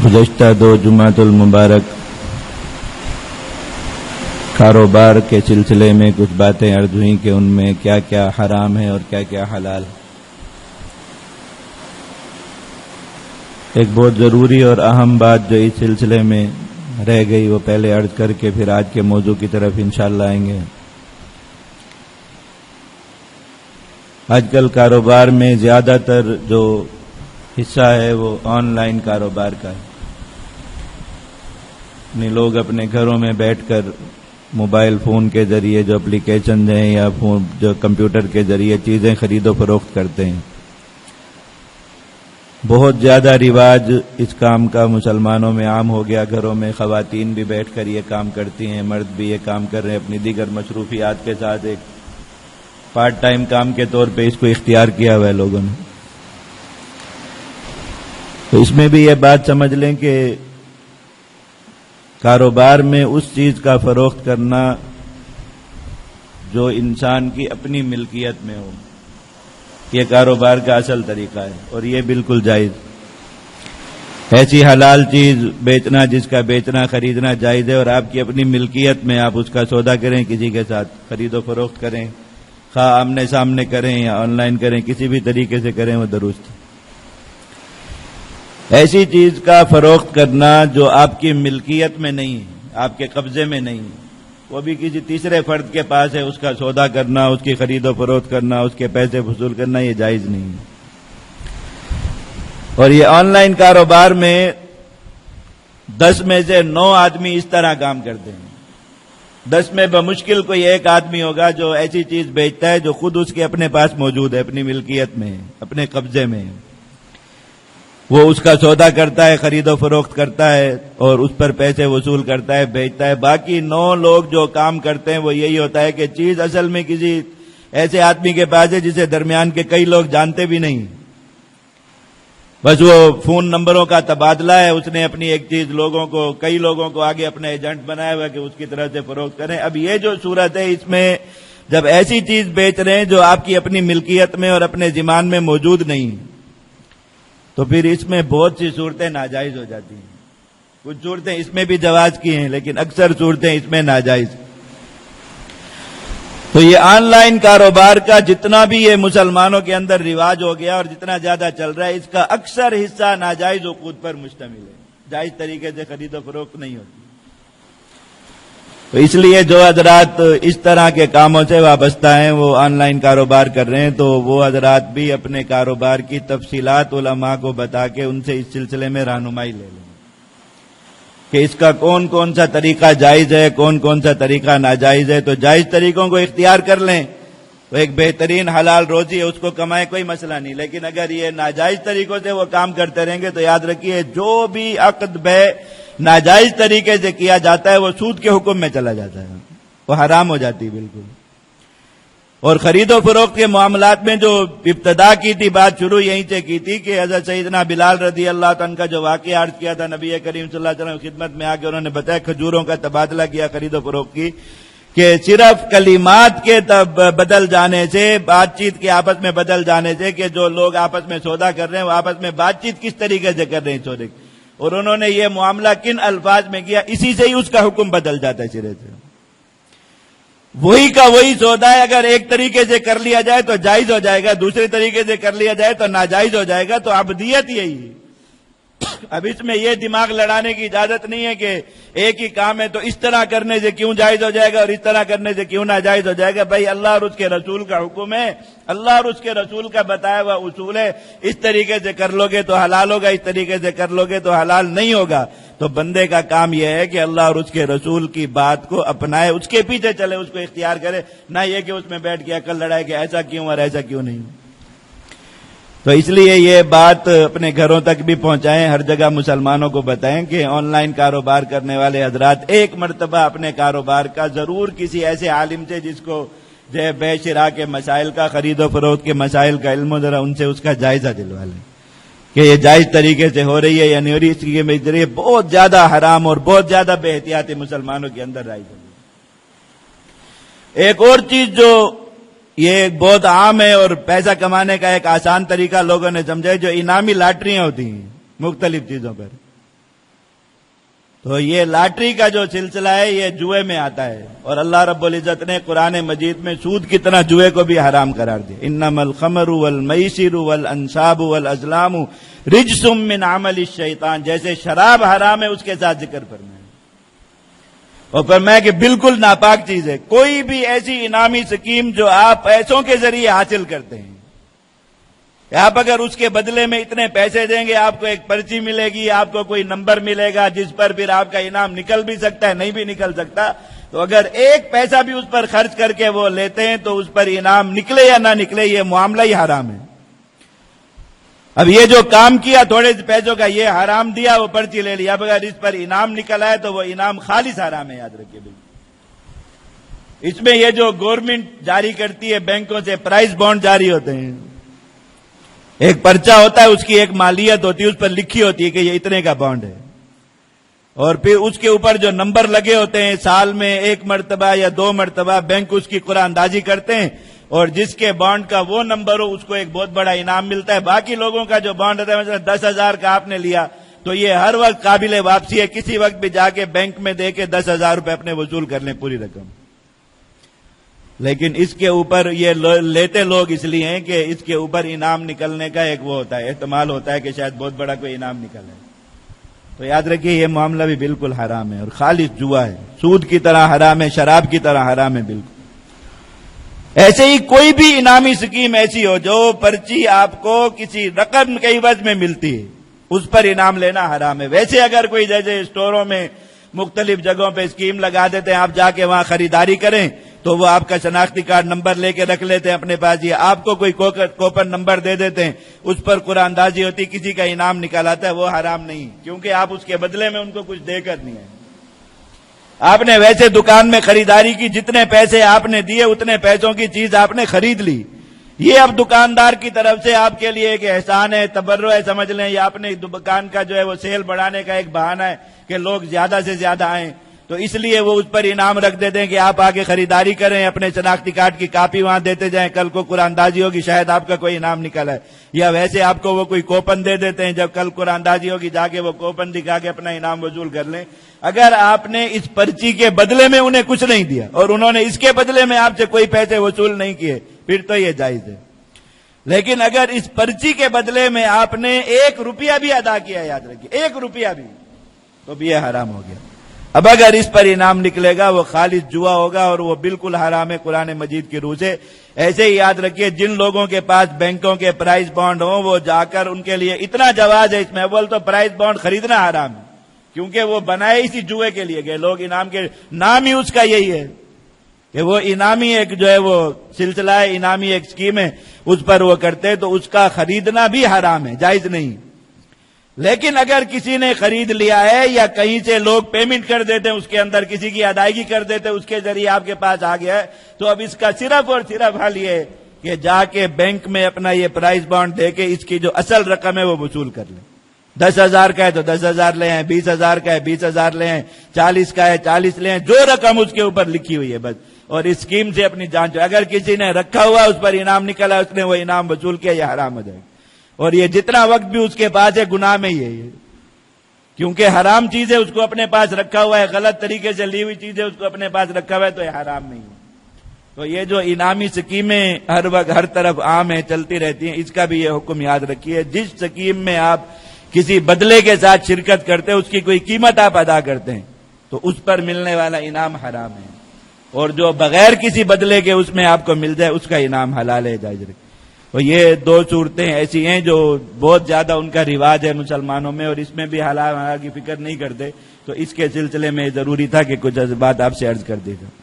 گزشتہ دو جمعۃ المبارک کاروبار کے سلسلے میں کچھ باتیں عرض ہوئیں کہ ان میں کیا کیا حرام ہے اور کیا کیا حلال. ایک بہت ضروری اور اہم بات جو اس سلسلے میں رہ گئی وہ پہلے عرض کر کے پھر آج کے موضوع کی طرف انشاءاللہ آئیں گے. آج کل کاروبار میں زیادہ تر جو حصہ ہے وہ آن لائن کاروبار کا ہے. لوگ اپنے گھروں میں بیٹھ کر موبائل فون کے ذریعے جو اپلیکیشن ہیں یا جو کمپیوٹر کے ذریعے چیزیں خرید و فروخت کرتے ہیں. بہت زیادہ رواج اس کام کا مسلمانوں میں عام ہو گیا. گھروں میں خواتین بھی بیٹھ کر یہ کام کرتی ہیں, مرد بھی یہ کام کر رہے ہیں. اپنی دیگر مصروفیات کے ساتھ ایک پارٹ ٹائم کام کے طور پہ اس کو اختیار کیا ہوا ہے لوگوں نے. تو اس میں بھی یہ بات سمجھ لیں کہ کاروبار میں اس چیز کا فروخت کرنا جو انسان کی اپنی ملکیت میں ہو, یہ کاروبار کا اصل طریقہ ہے اور یہ بالکل جائز. ایسی حلال چیز بیچنا جس کا بیچنا خریدنا جائز ہے اور آپ کی اپنی ملکیت میں آپ اس کا سودا کریں, کسی کے ساتھ خرید و فروخت کریں, خواہ آمنے سامنے کریں یا آن لائن کریں, کسی بھی طریقے سے کریں, وہ درست ہے. ایسی چیز کا فروخت کرنا جو آپ کی ملکیت میں نہیں ہے, آپ کے قبضے میں نہیں ہے, وہ بھی کسی تیسرے فرد کے پاس ہے, اس کا سودا کرنا, اس کی خرید و فروخت کرنا, اس کے پیسے وصول کرنا, یہ جائز نہیں ہے. اور یہ آن لائن کاروبار میں 10 میں سے 9 آدمی اس طرح کام کرتے ہیں. 10 میں بمشکل کوئی ایک آدمی ہوگا جو ایسی چیز بیچتا ہے جو خود اس کے اپنے پاس موجود ہے, اپنی ملکیت میں ہے, اپنے قبضے میں ہے. وہ اس کا سودا کرتا ہے, خرید و فروخت کرتا ہے اور اس پر پیسے وصول کرتا ہے, بیچتا ہے. باقی 9 لوگ جو کام کرتے ہیں وہ یہی ہوتا ہے کہ چیز اصل میں کسی ایسے آدمی کے پاس ہے جسے درمیان کے کئی لوگ جانتے بھی نہیں. بس وہ فون نمبروں کا تبادلہ ہے. اس نے اپنی ایک چیز کئی لوگوں کو آگے اپنا ایجنٹ بنایا ہوا کہ اس کی طرح سے فروخت کریں. اب یہ جو صورت ہے, اس میں جب ایسی چیز بیچ رہے ہیں جو آپ کی اپنی ملکیت میں اور اپنے ذمہ میں موجود نہیں, تو پھر اس میں بہت سی صورتیں ناجائز ہو جاتی ہیں. کچھ صورتیں اس میں بھی جواز کی ہیں لیکن اکثر صورتیں اس میں ناجائز. تو یہ آن لائن کاروبار کا جتنا بھی یہ مسلمانوں کے اندر رواج ہو گیا اور جتنا زیادہ چل رہا ہے, اس کا اکثر حصہ ناجائز عقود پر مشتمل ہے. جائز طریقے سے خرید و فروخت نہیں ہوتی. تو اس لیے جو حضرات اس طرح کے کاموں سے وابستہ ہیں, وہ آن لائن کاروبار کر رہے ہیں, تو وہ حضرات بھی اپنے کاروبار کی تفصیلات علماء کو بتا کے ان سے اس سلسلے میں رہنمائی لے لیں کہ اس کا کون کون سا طریقہ جائز ہے, کون کون سا طریقہ ناجائز ہے. تو جائز طریقوں کو اختیار کر لیں تو ایک بہترین حلال روزی ہے, اس کو کمائے, کوئی مسئلہ نہیں. لیکن اگر یہ ناجائز طریقوں سے وہ کام کرتے رہیں گے تو یاد رکھیے جو بھی عقد بے ناجائز طریقے سے کیا جاتا ہے وہ سود کے حکم میں چلا جاتا ہے, وہ حرام ہو جاتی ہے بالکل. اور خرید و فروخت کے معاملات میں جو ابتدا کی تھی, بات شروع یہیں سے کی تھی کہ حضرت سیدنا بلال رضی اللہ عنہ کا جو واقعہ عرض کیا تھا, نبی کریم صلی اللہ علیہ وسلم کی خدمت میں آ کے انہوں نے بتایا کھجوروں کا تبادلہ کیا خرید و فروخت کی, کہ صرف کلمات کے بدل جانے سے, بات چیت کے آپس میں بدل جانے سے, کہ جو لوگ آپس میں سودا کر رہے ہیں وہ آپس میں بات چیت کس طریقے سے کر رہے ہیں سودے, اور انہوں نے یہ معاملہ کن الفاظ میں کیا, اسی سے ہی اس کا حکم بدل جاتا ہے سرے سے. وہی کا وہی سودا ہے, اگر ایک طریقے سے کر لیا جائے تو جائز ہو جائے گا, دوسرے طریقے سے کر لیا جائے تو ناجائز ہو جائے گا. تو عبدیت یہی ہے. اب اس میں یہ دماغ لڑانے کی اجازت نہیں ہے کہ ایک ہی کام ہے تو اس طرح کرنے سے کیوں جائز ہو جائے گا اور اس طرح کرنے سے کیوں ناجائز ہو جائے گا. بھائی اللہ اور اس کے رسول کا حکم ہے, اللہ اور اس کے رسول کا بتایا ہوا اصول ہے. اس طریقے سے کر لو گے تو حلال ہوگا, اس طریقے سے کر لو گے تو حلال نہیں ہوگا. تو بندے کا کام یہ ہے کہ اللہ اور اس کے رسول کی بات کو اپنائے, اس کے پیچھے چلے, اس کو اختیار کرے, نہ یہ کہ اس میں بیٹھ کے عقل لڑائے کہ ایسا کیوں اور ایسا کیوں نہیں. تو اس لیے یہ بات اپنے گھروں تک بھی پہنچائیں, ہر جگہ مسلمانوں کو بتائیں کہ آن لائن کاروبار کرنے والے حضرات ایک مرتبہ اپنے کاروبار کا ضرور کسی ایسے عالم سے جس کو جو بے شراء کے مسائل کا, خرید و فروخت کے مسائل کا علم ہو, ذرا ان سے اس کا جائزہ دلوا لیں کہ یہ جائز طریقے سے ہو رہی ہے یا نہیں ہو رہی. اس کے ذریعے بہت زیادہ حرام اور بہت زیادہ بے احتیاطی مسلمانوں کے اندر رائج ہوئی. ایک اور چیز جو یہ بہت عام ہے اور پیسہ کمانے کا ایک آسان طریقہ لوگوں نے سمجھا ہے, جو انعامی لاٹریاں ہوتی ہیں مختلف چیزوں پر, تو یہ لاٹری کا جو سلسلہ ہے یہ جوئے میں آتا ہے، اور اللہ رب العزت نے قرآن مجید میں سود کی طرح جوئے کو بھی حرام قرار دیا۔ انما الخمر والمیسر والانصاب والازلام رجس من عمل الشیطان، جیسے شراب حرام ہے اس کے ساتھ ذکر فرمایا، اور فرمایا کہ بالکل ناپاک چیز ہے۔ کوئی بھی ایسی انعامی سکیم جو آپ پیسوں کے ذریعے حاصل کرتے ہیں، آپ اگر اس کے بدلے میں اتنے پیسے دیں گے، آپ کو ایک پرچی ملے گی، آپ کو کوئی نمبر ملے گا جس پر پھر آپ کا انعام نکل بھی سکتا ہے، نہیں بھی نکل سکتا، تو اگر ایک پیسہ بھی اس پر خرچ کر کے وہ لیتے ہیں تو اس پر انعام نکلے یا نہ نکلے یہ معاملہ ہی حرام ہے۔ اب یہ جو کام کیا تھوڑے سے پیسوں کا، یہ حرام دیا، وہ پرچی لے لیا، اب اگر اس پر انعام نکل آئے تو وہ انعام خالص حرام ہے، یاد رکھیے بالکل۔ اس میں یہ جو گورنمنٹ جاری کرتی ہے بینکوں سے پرائز بانڈ جاری ہوتے ہیں، ایک پرچہ ہوتا ہے، اس کی ایک مالیت ہوتی ہے، اس پر لکھی ہوتی ہے کہ یہ اتنے کا بانڈ ہے، اور پھر اس کے اوپر جو نمبر لگے ہوتے ہیں، سال میں 1 مرتبہ یا 2 مرتبہ بینک اس کی قرعہ اندازی کرتے ہیں، اور جس کے بانڈ کا وہ نمبر ہو اس کو ایک بہت بڑا انعام ملتا ہے۔ باقی لوگوں کا جو بانڈ ہوتا ہے، مثلا 10,000 کا آپ نے لیا تو یہ ہر وقت قابل واپسی ہے، کسی وقت بھی جا کے بینک میں دے کے 10,000 روپے اپنے وصول کر لیں پوری رقم۔ لیکن اس کے اوپر یہ لیتے لوگ اس لیے ہیں کہ اس کے اوپر انعام نکلنے کا ایک وہ ہوتا ہے، احتمال ہوتا ہے کہ شاید بہت بڑا کوئی انعام نکلے، تو یاد رکھیے یہ معاملہ بھی بالکل حرام ہے اور خالص جوا ہے، سود کی طرح حرام ہے، شراب کی طرح حرام ہے بالکل۔ ایسے ہی کوئی بھی انعامی سکیم ایسی ہو جو پرچی آپ کو کسی رقم کے عوض میں ملتی ہے، اس پر انعام لینا حرام ہے۔ ویسے اگر کوئی جیسے اسٹوروں میں مختلف جگہوں پہ اسکیم لگا دیتے ہیں، آپ جا کے وہاں خریداری کریں تو وہ آپ کا شناختی کارڈ نمبر لے کے رکھ لیتے ہیں اپنے پاس، یہ آپ کو کوئی کوپن نمبر دے دیتے ہیں، اس پر قرعہ اندازی ہوتی، کسی کا انعام نکال آتا ہے، وہ حرام نہیں، کیونکہ آپ اس کے بدلے میں ان کو کچھ دے کر نہیں ہے۔ آپ نے ویسے دکان میں خریداری کی، جتنے پیسے آپ نے دیے اتنے پیسوں کی چیز آپ نے خرید لی، یہ اب دکاندار کی طرف سے آپ کے لیے ایک احسان ہے، تبرع ہے سمجھ لیں، یا اپنے دکان کا جو ہے وہ سیل بڑھانے کا ایک بہانہ ہے کہ لوگ زیادہ سے زیادہ آئیں، تو اس لیے وہ اس پر انعام رکھ دیتے ہیں کہ آپ آگے خریداری کریں، اپنے شناختی کارڈ کی کاپی وہاں دیتے جائیں، کل کو قرعہ اندازی ہوگی شاید آپ کا کوئی انعام نکلا ہے، یا ویسے آپ کو وہ کوئی کوپن دے دیتے ہیں، جب کل قرعہ اندازی ہوگی جا کے وہ کوپن دکھا کے اپنا انعام وصول کر لیں۔ اگر آپ نے اس پرچی کے بدلے میں انہیں کچھ نہیں دیا اور انہوں نے اس کے بدلے میں آپ سے کوئی پیسے وصول نہیں کیے، پھر تو یہ جائز ہے۔ لیکن اگر اس پرچی کے بدلے میں آپ نے 1 روپیہ بھی ادا کیا، یاد رکھیے 1 روپیہ بھی، تو بھی یہ حرام ہو گیا۔ اب اگر اس پر انعام نکلے گا وہ خالص جوا ہوگا اور وہ بالکل حرام ہے قرآن مجید کی روح سے۔ ایسے ہی یاد رکھیے جن لوگوں کے پاس بینکوں کے پرائز بانڈ ہوں وہ جا کر ان کے لیے اتنا جواز ہے اس میں، اول تو پرائز بانڈ خریدنا حرام ہے کیونکہ وہ بنائے اسی جوئے کے لیے گئے، لوگ انعام کے نام ہی اس کا یہی ہے کہ وہ انعامی ایک جو ہے وہ سلسلہ ہے، انعامی ایک اسکیم ہے، اس پر وہ کرتے، تو اس کا خریدنا بھی حرام ہے، جائز نہیں۔ لیکن اگر کسی نے خرید لیا ہے یا کہیں سے لوگ پیمنٹ کر دیتے ہیں، اس کے اندر کسی کی ادائیگی کر دیتے ہیں، اس کے ذریعے آپ کے پاس آ گیا ہے، تو اب اس کا صرف اور صرف حل یہ ہے کہ جا کے بینک میں اپنا یہ پرائز بانڈ دے کے اس کی جو اصل رقم ہے وہ وصول کر لیں۔ 10,000 کا ہے تو 10,000 لے آئیں، 20,000 کا ہے 20,000 لے آئیں، 40 کا ہے 40 لے آئیں، جو رقم اس کے اوپر لکھی ہوئی ہے بس، اور اس اسکیم سے اپنی جانچ۔ اگر کسی نے رکھا ہوا اس پر انعام نکلا، اس نے وہ انعام وصول کیا، یہ حرام ہو جائے گا، اور یہ جتنا وقت بھی اس کے پاس ہے گناہ میں ہی ہے یہ، کیونکہ حرام چیز ہے اس کو اپنے پاس رکھا ہوا ہے، غلط طریقے سے لی ہوئی چیز ہے اس کو اپنے پاس رکھا ہوا ہے، تو یہ حرام نہیں ہے۔ تو یہ جو انعامی سکیمیں ہر وقت ہر طرف عام ہیں، چلتی رہتی ہیں، اس کا بھی یہ حکم یاد رکھیے۔ جس سکیم میں آپ کسی بدلے کے ساتھ شرکت کرتے ہیں، اس کی کوئی قیمت آپ ادا کرتے ہیں، تو اس پر ملنے والا انعام حرام ہے، اور جو بغیر کسی بدلے کے اس میں آپ کو مل جائے اس کا انعام حلال ہے، جائز رکھیں۔ اور یہ 2 صورتیں ایسی ہیں جو بہت زیادہ ان کا رواج ہے مسلمانوں میں، اور اس میں بھی حلال کی فکر نہیں کرتے، تو اس کے سلسلے میں ضروری تھا کہ کچھ بات آپ سے عرض کر دی جائے۔